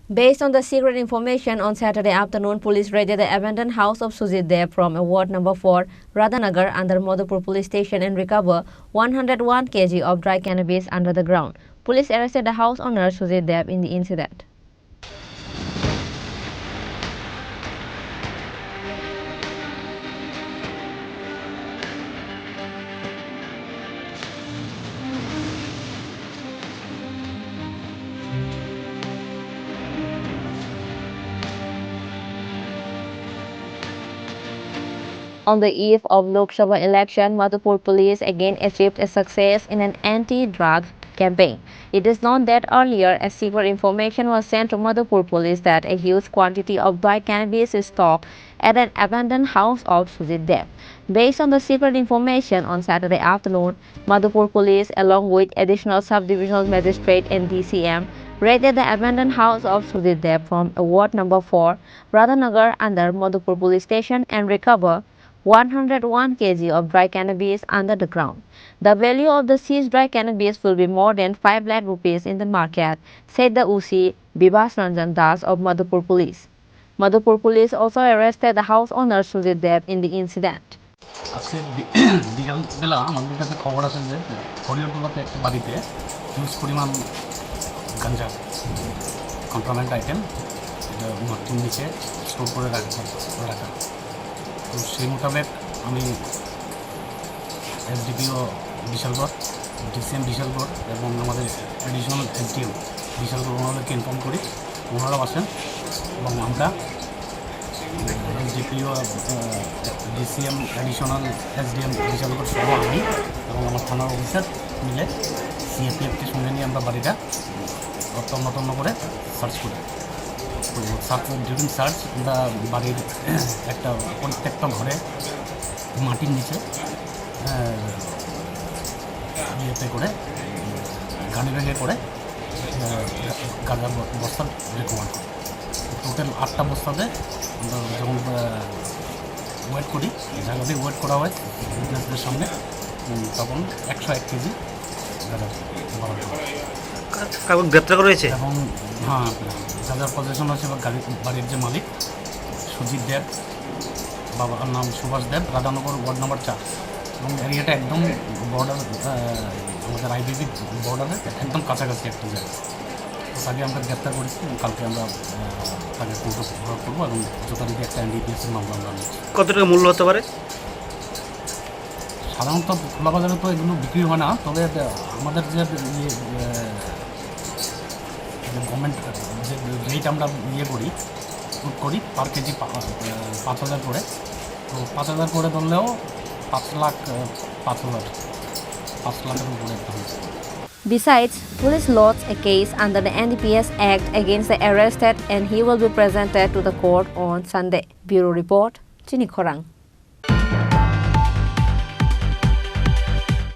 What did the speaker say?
Based on the secret information, on Saturday afternoon, police raided the abandoned house of Sujit Dev from Ward number 4, Radhanagar, under Madhupur Police Station and recover 101 kg of dry cannabis under the ground. Police arrested the house owner Sujit Dev in the incident. On the eve of Lok Sabha election, Madhupur Police again achieved a success in an anti-drug campaign. It is known that earlier a secret information was sent to Madhupur Police that a huge quantity of dry cannabis is stocked at an abandoned house of Sujit Dev. Based on the secret information, on Saturday afternoon, Madhupur Police, along with additional sub-divisional magistrate and DCM, raided the abandoned house of Sujit Dev from Ward number 4, Radhanagar, under Madhupur Police Station and recover 101 kg of dry cannabis under the ground. The value of the seized dry cannabis will be more than 5 lakh rupees in the market, said the UC Bibas Ranjan Das of Madhupur Police. Madhupur Police also arrested the house owner Sujit Dev in the incident. আজকে বিকালবেলা আমাদের কাছে খবর আছে যে হরিহরপুরতে একটা বাড়িতে huge পরিমাণ গাঞ্জা কন্ট্রাব্যান্ড আইটেম এটা মাটির নিচে স্টোর করে রাখা। তো সেই মোতাবেক আমি এসডিপিও বিশালগড়, ডিসিএম বিশালগড় এবং আমাদের অ্যাডিশনাল এসডিএম বিশালগড় ওনাদেরকে ইনফর্ম করি, ওনারাও আসেন এবং আমরা SDPO DCM additional SDM Bishalgarh সহ আমি এবং আমার থানার অফিসার মিলে সিএপিএফকে সঙ্গে নিয়ে আমরা বাড়িটা তন্ন করে সার্চ করি। তো ডিউরিং সার্চ আমরা বাড়ির একটা প্রত্যেকটা ঘরে মাটির নিচে ইয়েতে করে গাড়ি ব্যাগে করে গাঁজার বস্তা রিকভার করি। টোটাল 8টা বস্তাতে আমরা যখন ওয়েট করি, জায়গাতে ওয়েট করা হয় উইটনেসদের সামনে, তখন 101 কেজি গাঁজা বরাদ্দ কাউকে গ্রেপ্তার করা হয়েছে এবং হ্যাঁ গাঁজার পজিশন আছে বাড়ির যে মালিক সুজিত দেব, বাবার নাম সুভাষ দেব, রাধানগর ওয়ার্ড নম্বর 4 এবং এরিয়াটা একদম বর্ডার, আমাদের আইবিবি বর্ডারের একদম কাছাকাছি একটা জায়গা। তো তাকে আমরা গ্রেপ্তার করেছি এবং কালকে আমরা তাকে কোর্টে প্রয়োগ করবো এবং যথারীতি একটা এনডিপিএসের মামলা আমরা নিচ্ছি। কত টাকা মূল্য হতে পারে? সাধারণত খোলা বাজারে তো এগুলো বিক্রি হয় না, তবে আমাদের যে গভর্নমেন্ট যে রেট আমরা করি পার কেজি 5,000 করে, তো 5,000 করে ধরলেও 5 লাখের উপরে। Besides, police lodged a case under the NDPS Act against the arrested and he will be presented to the court on Sunday. Bureau Report, Chini Khorang.